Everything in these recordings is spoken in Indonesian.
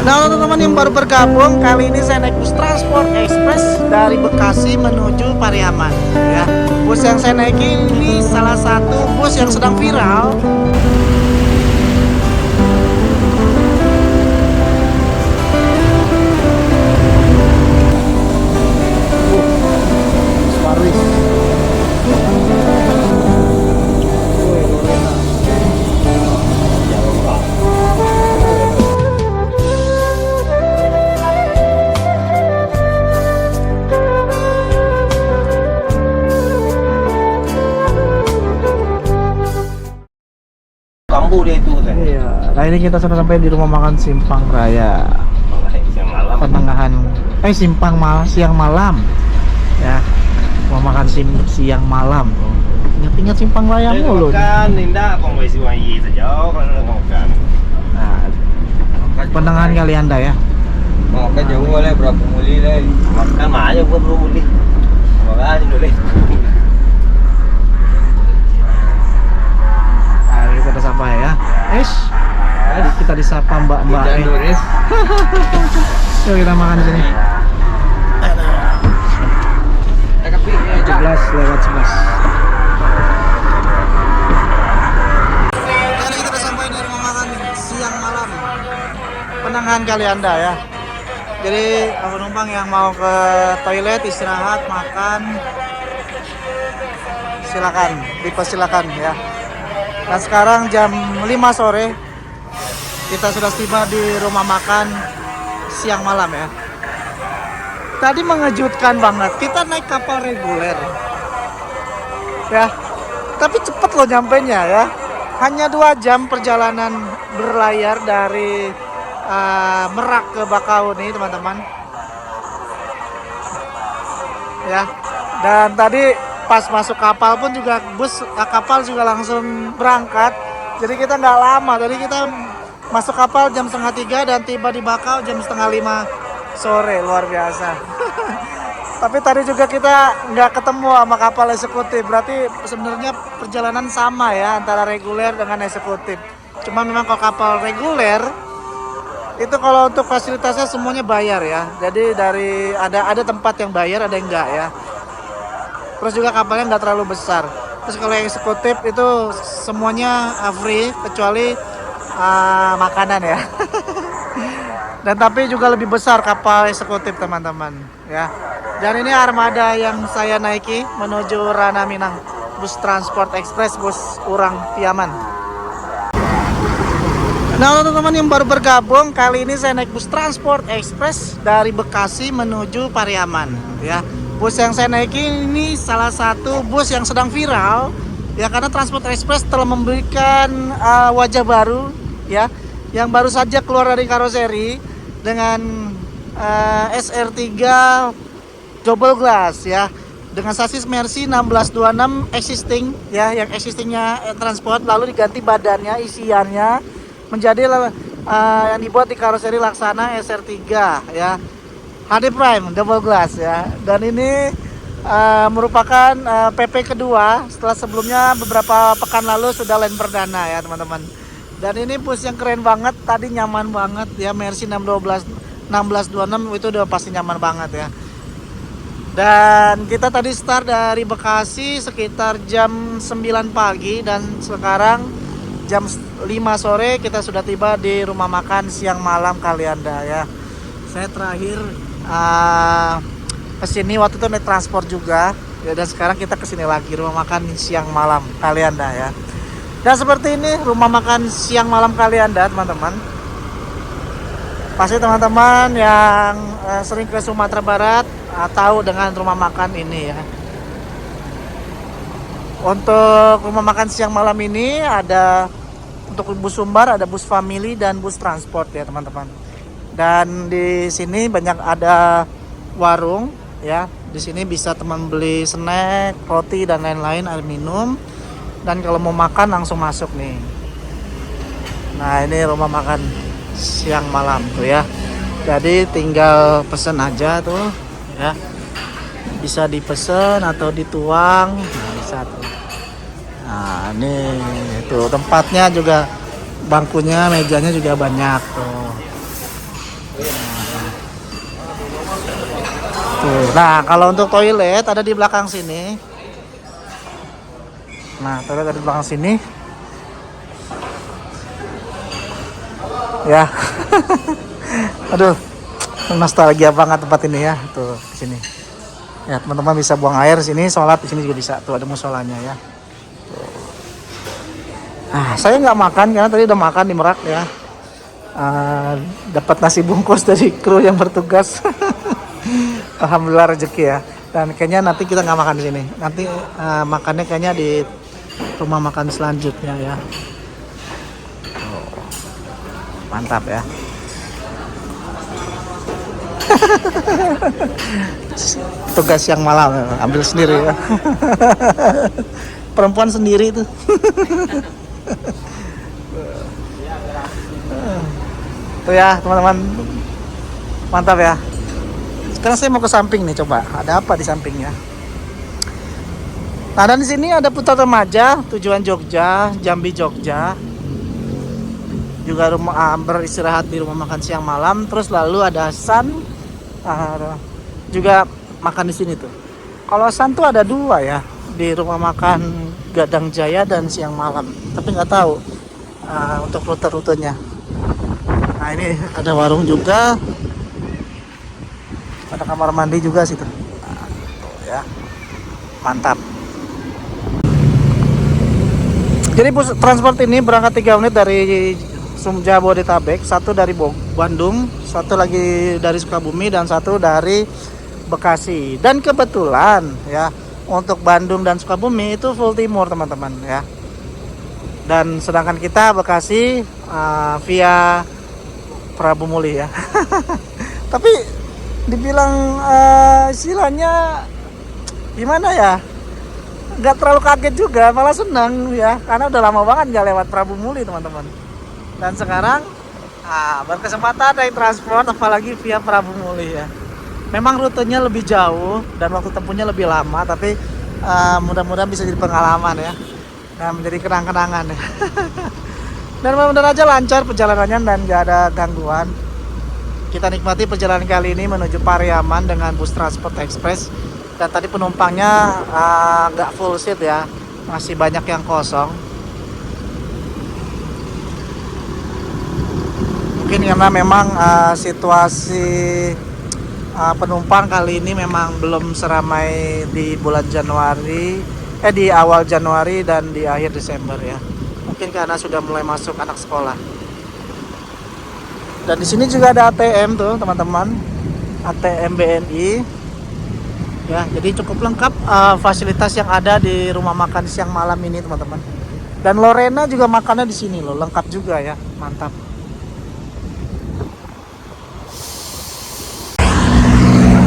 Nah, untuk teman-teman yang baru bergabung, kali ini saya naik bus Transport Express dari Bekasi menuju Pariaman. Ya, bus yang saya naiki ini salah satu bus yang sedang viral. Kambu dia itu kan. Iya, nah ini kita sudah sampai di rumah makan Simpang Raya. Siang malam. Pertengahan, siang malam. Ya, rumah makan siang malam. Ingat-ingat Simpang Raya mulu. Kan Ninda kong wesi wangi saja kalau makan. Nah, pertengahan kali Anda ya. Makan jauh oleh berapa muli lah. Makan mah aja gua belum muli. Makan dulu. Kita sampai ya. Jadi kita disapa mbak-mbak. Yuk kita makan di sini. 17:11. Jadi kita udah sampai di rumah makan siang malam. Penangahan kali Anda ya. Jadi penumpang yang mau ke toilet, istirahat, makan, silakan, dipersilakan ya. Dan sekarang jam 5 sore kita sudah tiba di rumah makan siang malam ya. Tadi mengejutkan banget, kita naik kapal reguler ya, tapi cepet loh nyampenya ya. Hanya 2 jam perjalanan berlayar dari Merak ke Bakauni teman-teman ya. Dan tadi pas masuk kapal pun juga kapal juga langsung berangkat, jadi kita nggak lama. Jadi kita masuk kapal jam 2:30 dan tiba di Bakau jam 4:30 sore. Luar biasa. Tapi tadi juga kita nggak ketemu sama kapal eksekutif, berarti sebenarnya perjalanan sama ya antara reguler dengan eksekutif. Cuma memang kalau kapal reguler itu kalau untuk fasilitasnya semuanya bayar ya. Jadi dari ada tempat yang bayar, ada yang enggak ya. Terus juga kapalnya nggak terlalu besar. Terus kalau yang eksekutif itu semuanya free kecuali makanan ya. Dan tapi juga lebih besar kapal eksekutif teman-teman ya. Dan ini armada yang saya naiki menuju Rana Minang, bus Transport Express, bus Urang Piaman. Nah, untuk teman-teman yang baru bergabung, kali ini saya naik bus Transport Express dari Bekasi menuju Pariaman ya. Bus yang saya naiki ini salah satu bus yang sedang viral ya, karena Transport Express telah memberikan wajah baru ya, yang baru saja keluar dari karoseri dengan SR3 double glass ya, dengan sasis Mercy 1626 existing ya, yang existingnya Transport, lalu diganti badannya, isiannya menjadi yang dibuat di karoseri Laksana SR3 ya, HD Prime double glass ya. Dan ini merupakan PP kedua setelah sebelumnya beberapa pekan lalu sudah line perdana ya teman-teman. Dan ini bus yang keren banget, tadi nyaman banget ya, Mercy 1626 itu udah pasti nyaman banget ya. Dan kita tadi start dari Bekasi sekitar jam 9 pagi dan sekarang jam 5 sore kita sudah tiba di rumah makan siang malam Kalianda ya. Saya terakhir kesini waktu itu naik transport juga ya, dan sekarang kita kesini lagi rumah makan siang malam Kalianda ya. Dan seperti ini rumah makan siang malam Kalianda teman-teman. Pasti teman-teman yang sering ke Sumatera Barat tahu dengan rumah makan ini ya. Untuk rumah makan siang malam ini ada untuk bus Sumbar, ada bus family dan bus transport ya teman-teman. Dan di sini banyak ada warung ya. Di sini bisa teman beli snack, roti dan lain-lain, air minum. Dan kalau mau makan langsung masuk nih. Nah, ini rumah makan siang malam tuh ya. Jadi tinggal pesen aja tuh ya. Bisa dipesen atau dituang, nah, bisa tuh. Nah, ini itu tempatnya juga, bangkunya, mejanya juga banyak tuh. Nah, kalau untuk toilet ada di belakang sini. Nah, toilet ada di belakang sini. Ya. Aduh, nostalgia banget tempat ini ya. Tuh, di sini. Ya, teman-teman bisa buang air sini, sholat di sini juga bisa. Tuh ada musolanya ya. Tuh. Ah, saya nggak makan karena tadi udah makan di Merak ya. Dapat nasi bungkus dari kru yang bertugas. Alhamdulillah rezeki ya. Dan kayaknya nanti kita nggak makan di sini. Nanti makannya kayaknya di rumah makan selanjutnya ya. Oh, mantap ya. Tugas yang malam ambil sendiri ya. Perempuan sendiri itu. Tuh ya teman-teman, mantap ya. Sekarang saya mau ke samping nih, coba ada apa di sampingnya. Nah, dan di sini ada Putar Remaja tujuan Jogja, Jambi Jogja. Juga rumah beristirahat di rumah makan siang malam. Terus lalu ada Sun, juga makan di sini tuh. Kalau Sun tuh ada 2 ya, di rumah makan Gadang Jaya dan siang malam. Tapi nggak tahu untuk rute-rutenya. Nah, ini ada warung juga, ada kamar mandi juga situ. Nah, tuh ya, mantap. Jadi bus transport ini berangkat 3 unit dari Jabodetabek, 1 dari Bandung, 1 lagi dari Sukabumi, dan 1 dari Bekasi. Dan kebetulan ya, untuk Bandung dan Sukabumi itu full timur teman-teman ya. Dan sedangkan kita Bekasi via Prabu Muli ya. Tapi dibilang istilahnya gimana ya, nggak terlalu kaget juga, malah senang ya, karena udah lama banget nggak lewat Prabu Muli teman-teman. Dan sekarang berkesempatan naik transport apalagi via Prabu Muli ya. Memang rutenya lebih jauh dan waktu tempuhnya lebih lama, tapi mudah-mudahan bisa jadi pengalaman ya, dan menjadi kenang-kenangan ya. Dan mudah-mudahan aja lancar perjalanannya dan gak ada gangguan. Kita nikmati perjalanan kali ini menuju Pariaman dengan bus transport ekspres. Dan tadi penumpangnya gak full seat ya, masih banyak yang kosong. Mungkin karena memang situasi penumpang kali ini memang belum seramai di bulan Januari, di awal Januari dan di akhir Desember ya. Mungkin karena sudah mulai masuk anak sekolah. Dan di sini juga ada ATM tuh teman-teman, ATM BNI. Ya, jadi cukup lengkap fasilitas yang ada di rumah makan siang malam ini teman-teman. Dan Lorena juga makannya di sini loh, lengkap juga ya, mantap.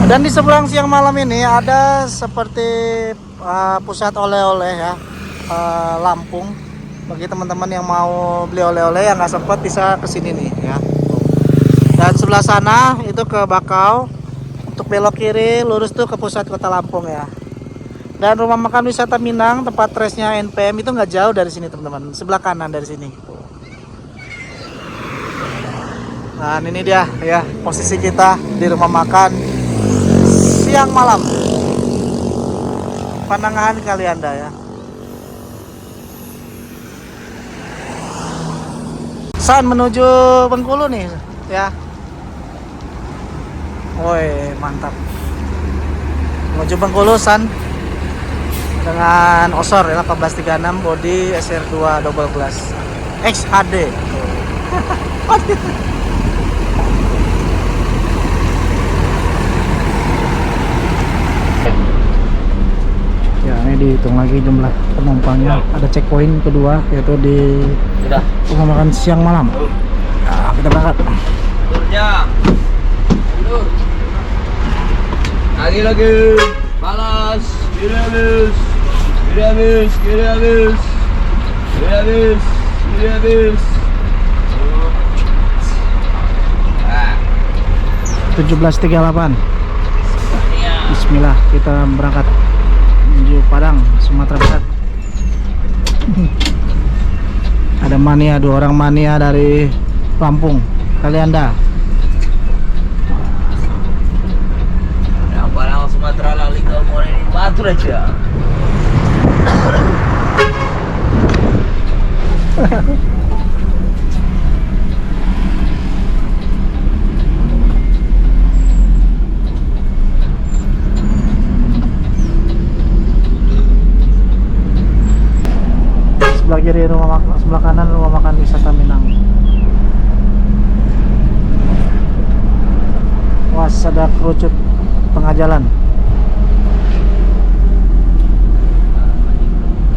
Dan di seberang siang malam ini ada seperti pusat oleh-oleh ya, Lampung. Bagi teman-teman yang mau beli oleh-oleh yang nggak sempat bisa kesini nih ya. Dan sebelah sana itu ke Bakau. Untuk belok kiri lurus tuh ke pusat kota Lampung ya. Dan rumah makan wisata Minang tempat resnya NPM itu nggak jauh dari sini teman-teman, sebelah kanan dari sini. Nah ini dia ya posisi kita di rumah makan siang malam Pandangan Kalianda ya. San menuju Bengkulu nih ya. Woi mantap. Menuju Bengkulu San dengan Osor ya 1836 body SR2 double glass XHD. Ya ini dihitung lagi jumlah penumpangnya. Ada checkpoint kedua yaitu di rumah makan siang malam. Nah, kita berangkat. Ya. Lagi. Balas. Kiri habis. Kiri habis. Kiri habis. Kiri habis. Kiri habis. 17.38. Bismillah, kita berangkat menuju Padang, Sumatera Barat. Ada mania, 2 orang mania dari Lampung, Kalianda. Apa nama Sumatera lali ke Moreni Batur aja. Sebelah kiri sebelah kanan rumah makan wisata Minang. Was ada kerucut tengah jalan.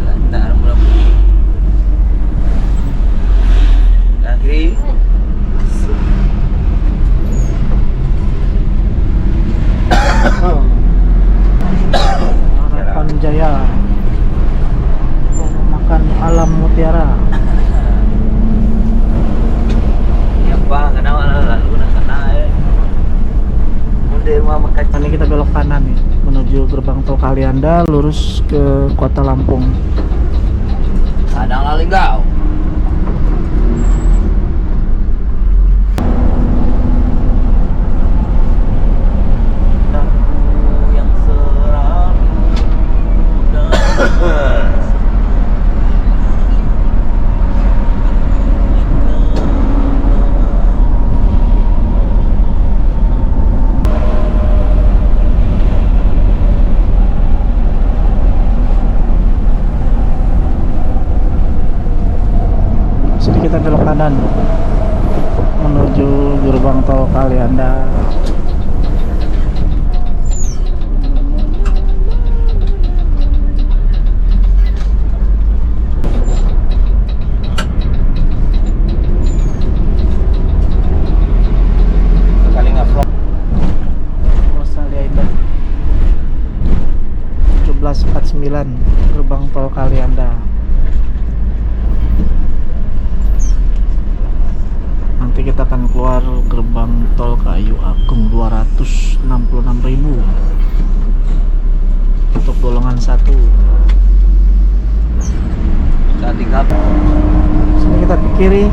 Lantar mula. Kiri. Harapan Jaya. Rumah makan Alam Mutiara. Ya Pak, kenapa lalu nak kena ya? Mundur rumah makan. Ini kita belok kanan nih menuju gerbang tol Kalianda, lurus ke Kota Lampung. Kadang lali kau. Yang seram. Sini kita belok kanan menuju gerbang tol Kalianda. Kali ngevlog. Australia Indah 1749 gerbang tol Kalianda. Nanti kita akan keluar gerbang tol Kayu Agung 266.000 untuk golongan 1. Saat tinggal. Sini kita ke kiri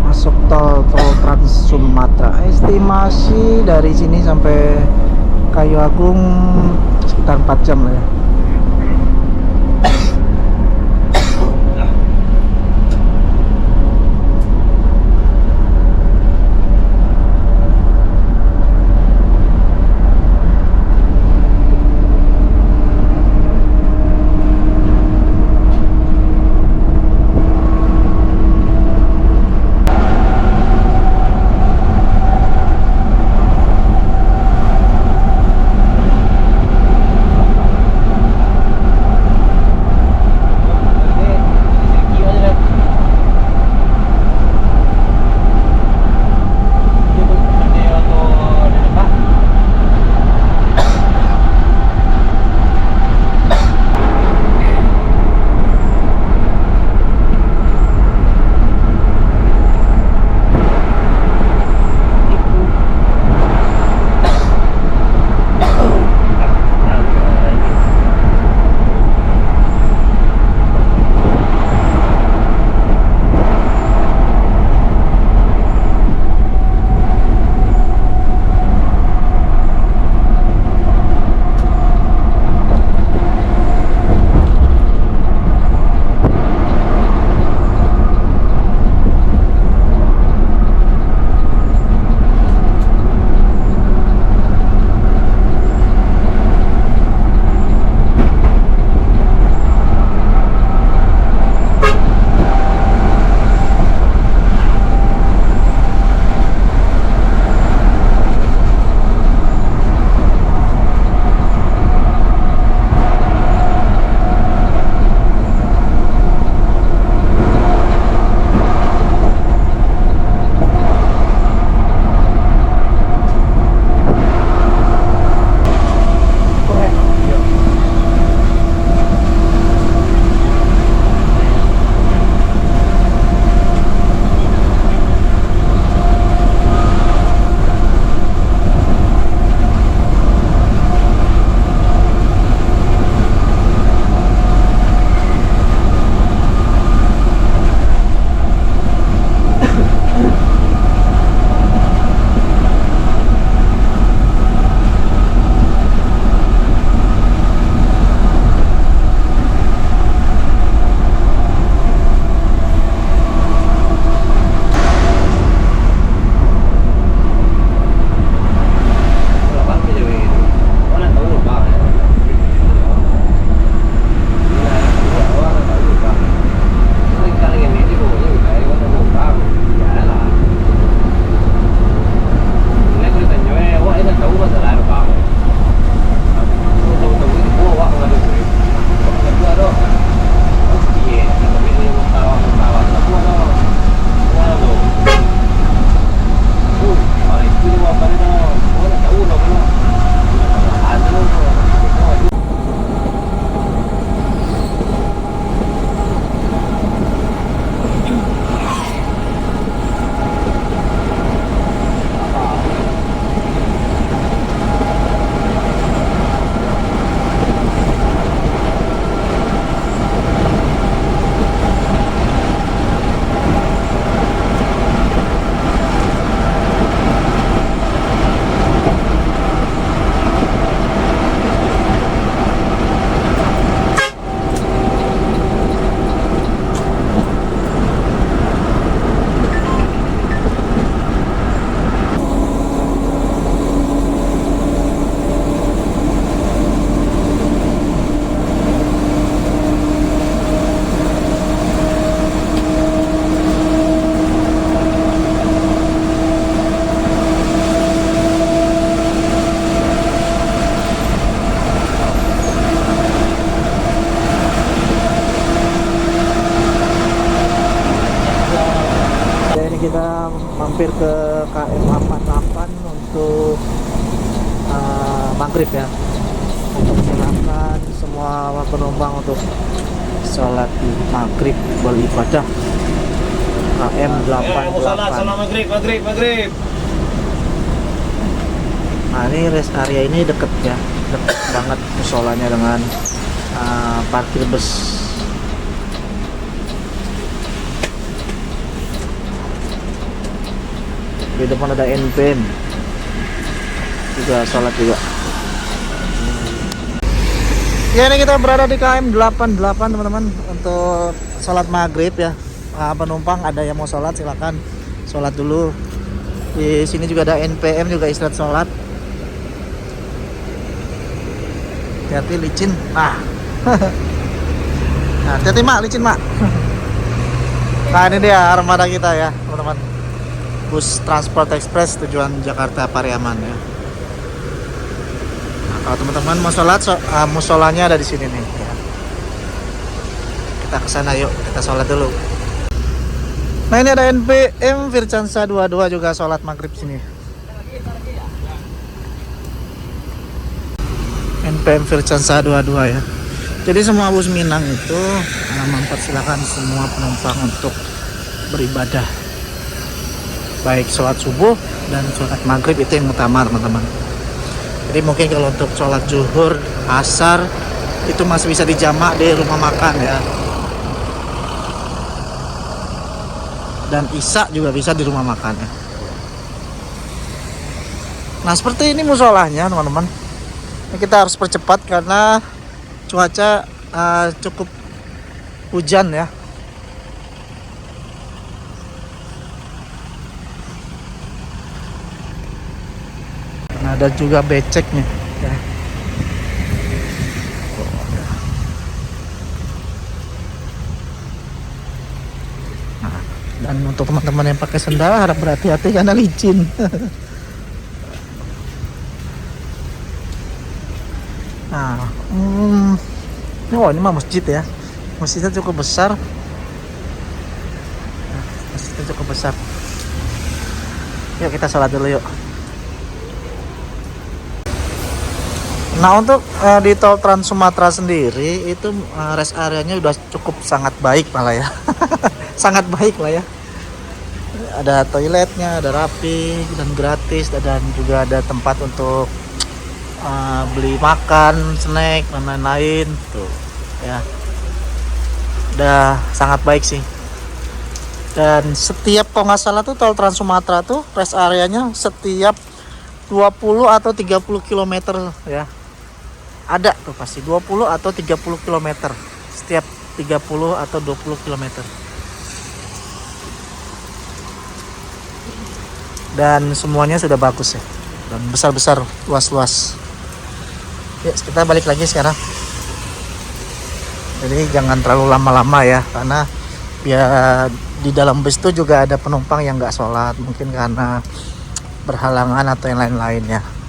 masuk tol Trans Sumatera. Estimasi dari sini sampai Kayu Agung sekitar 4 jam lah ya. mampir ke KM 88 untuk maghrib ya. Silakan semua penumpang untuk sholat maghrib beribadah KM 88. Maghrib. Nah ini rest area ini deket ya, deket banget musolanya dengan parkir bus. Di depan ada NPM juga sholat juga. Ya ini kita berada di KM 88 teman-teman untuk sholat maghrib ya. Penumpang ada yang mau sholat silakan sholat dulu. Di sini juga ada NPM juga istirahat sholat. Hati-hati licin. Nah, hati-hati mak, licin mak. Nah ini dia armada kita ya teman-teman. Bus Transport Express tujuan Jakarta Pariaman ya. Nah, kalau teman-teman mau sholat, musolanya ada di sini nih. Ya. Kita ke sana yuk, kita sholat dulu. Nah ini ada NPM Vircansa 22 juga sholat maghrib sini. NPM Vircansa 22 ya. Jadi semua bus Minang itu mempersilahkan semua penumpang untuk beribadah. Baik sholat subuh dan sholat maghrib itu yang utama teman-teman. Jadi mungkin kalau untuk sholat zuhur, asar itu masih bisa dijamak di rumah makan ya. Dan isya juga bisa di rumah makan ya. Nah seperti ini musolahnya teman-teman. Kita harus percepat karena cuaca cukup hujan ya. Nah, ada juga beceknya ya. Nah, dan untuk teman-teman yang pakai sendal harap berhati-hati karena licin. Nah, ini mah masjid ya. Masjidnya cukup besar. Nah, masjidnya cukup besar. Yuk kita sholat dulu yuk. Nah untuk di tol Trans Sumatera sendiri itu rest areanya udah cukup sangat baik malah ya. Sangat baik lah ya. Ada toiletnya, ada rapi dan gratis, dan juga ada tempat untuk beli makan, snack dan lain-lain tuh ya. Udah sangat baik sih. Dan setiap kalau nggak salah tuh tol Trans Sumatera tuh rest areanya setiap 20 atau 30 km ya. Ada tuh pasti 20 atau 30 km setiap 30 atau 20 km. Dan semuanya sudah bagus ya. Dan besar-besar, luas-luas. Ya, kita balik lagi sekarang. Jadi jangan terlalu lama-lama ya, karena biar di dalam bus itu juga ada penumpang yang nggak sholat, mungkin karena berhalangan atau yang lain-lainnya.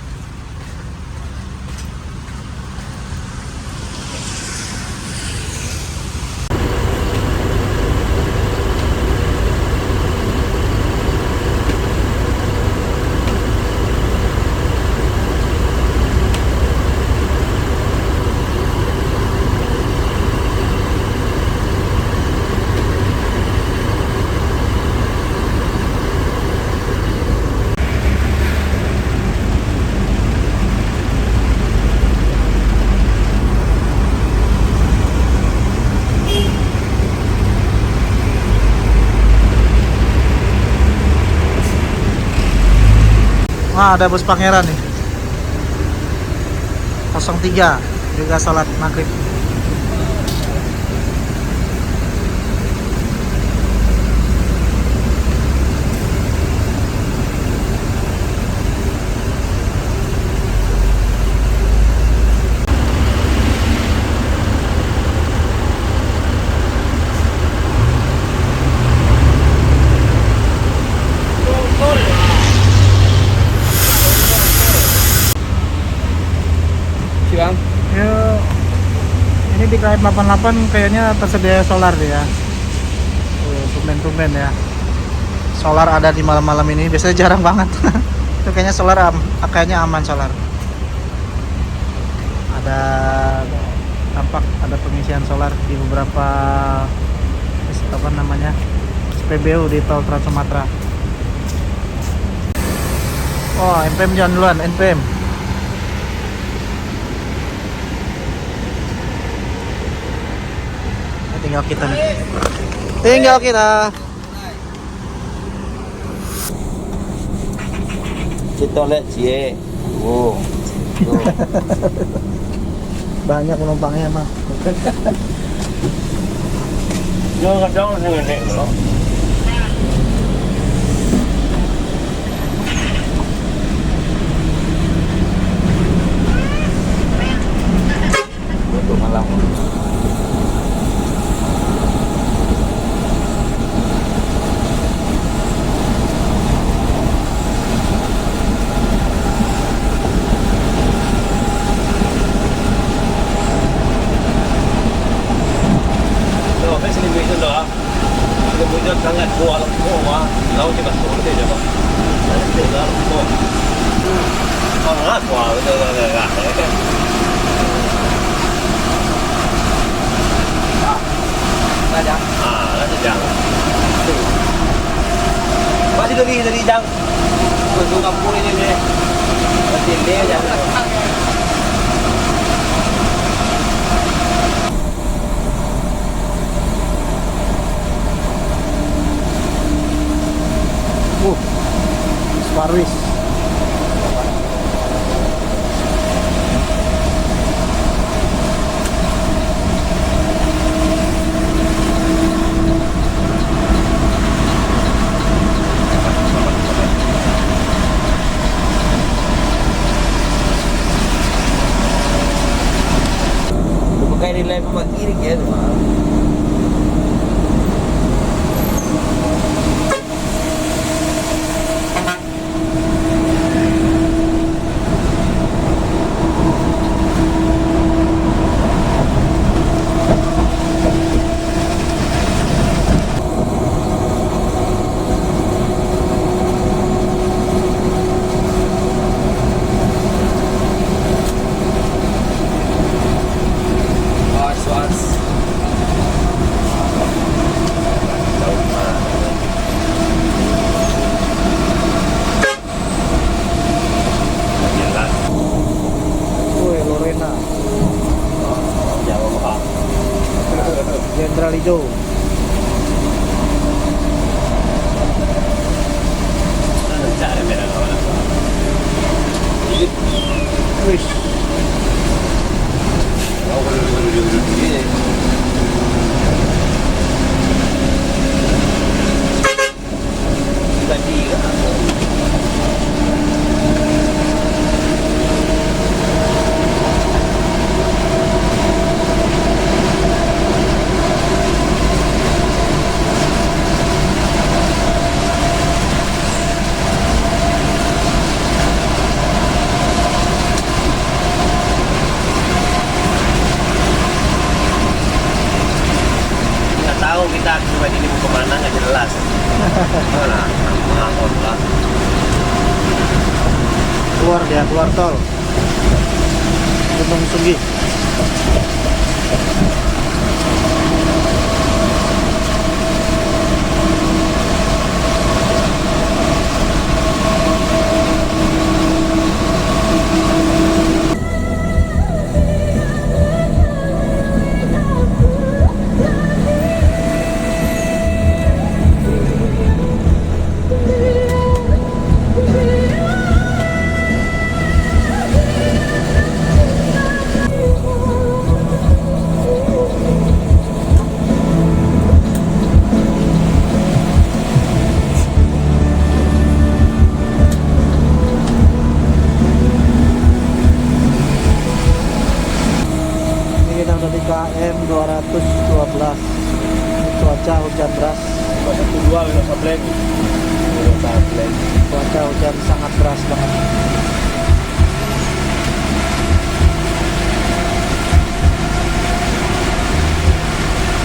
Nah, ada bus Pangeran nih 03 juga sholat maghrib. Siang. Yuk. Ini di KM 88 kayaknya tersedia solar ya. Tumben-tumben ya. solar ada di malam-malam ini. Biasanya jarang banget. Itu kayaknya kayaknya aman solar. Ada tampak ada pengisian solar di beberapa SPBU di tol Trans Sumatera. Oh, NPM jalan duluan, NPM. Tinggal kita nih. Tinggal kita. Kita lihat cie. Oh. Banyak penumpangnya mah. Jangan kadang saya ngene loh. Untuk malam. Sangat kuat semua, laut cepat turun dia coba. Nanti dia lalu semua. Sangat kuat, betul. Ada. Ada jang. Masih dari jang. Untuk kampung ini deh. Masih dia jang. Parwis. Pakai nilai pemagiri gitu. Jenderal Hijau. Wih. Kita cuma ini mau kemana nggak jelas. Mana? Mengangkut lah. Keluar tol Gunung Sunggi. KM 212. Cuaca hujan deras. Cuaca hujan sangat deras banget.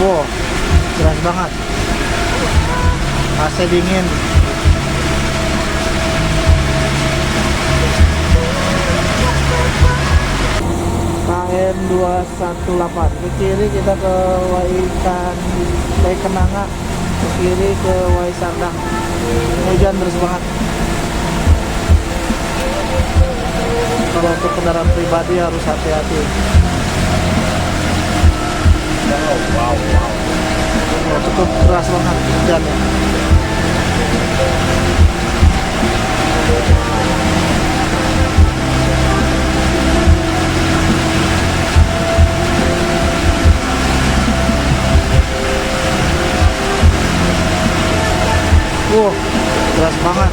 Wow, deras banget. AC dingin. N218. Ke kiri kita ke Wai Kenanga, ke kiri ke Wai Sardang. Hujan deras banget. Kalau untuk kendaraan pribadi harus hati-hati. Wow. Oh, cukup keras banget hujannya. Keras banget.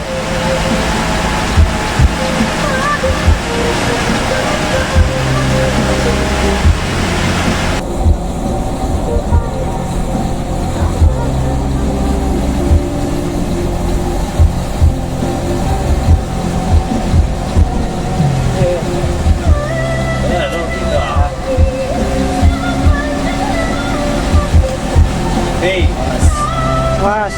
Hey, Was.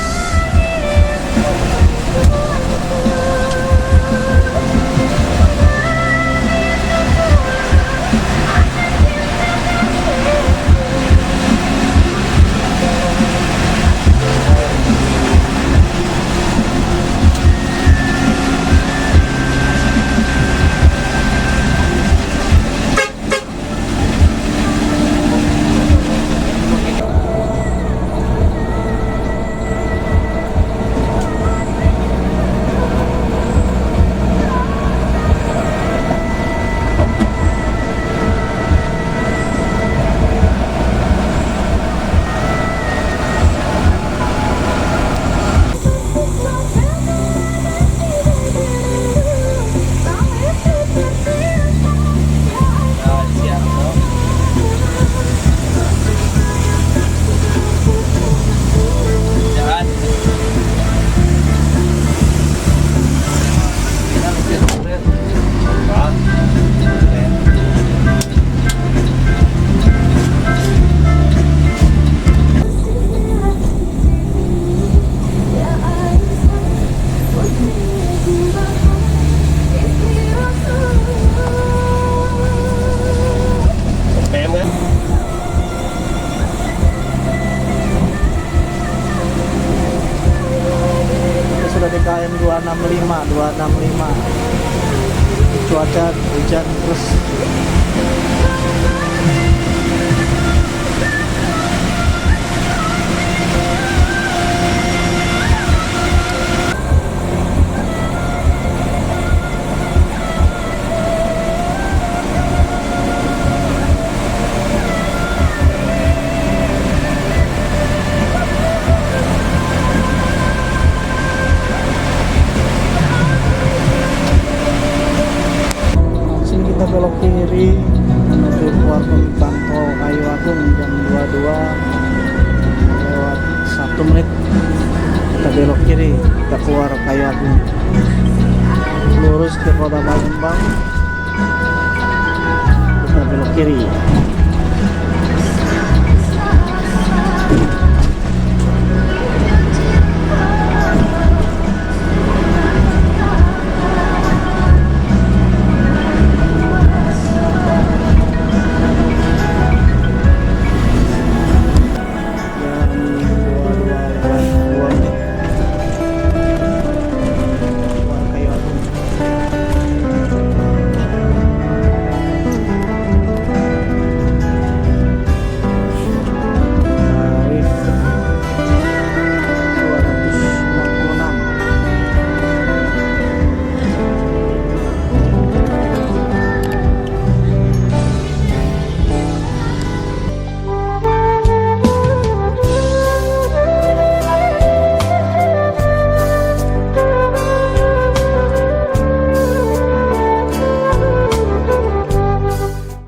KM 265 cuaca hujan terus. Kita belok kiri menuju keluar tol Kayu Agung jam 22 lewat 1 menit. Kita belok kiri, kita keluar Kayu Agung, lurus ke Kota Palembang, kita belok kiri.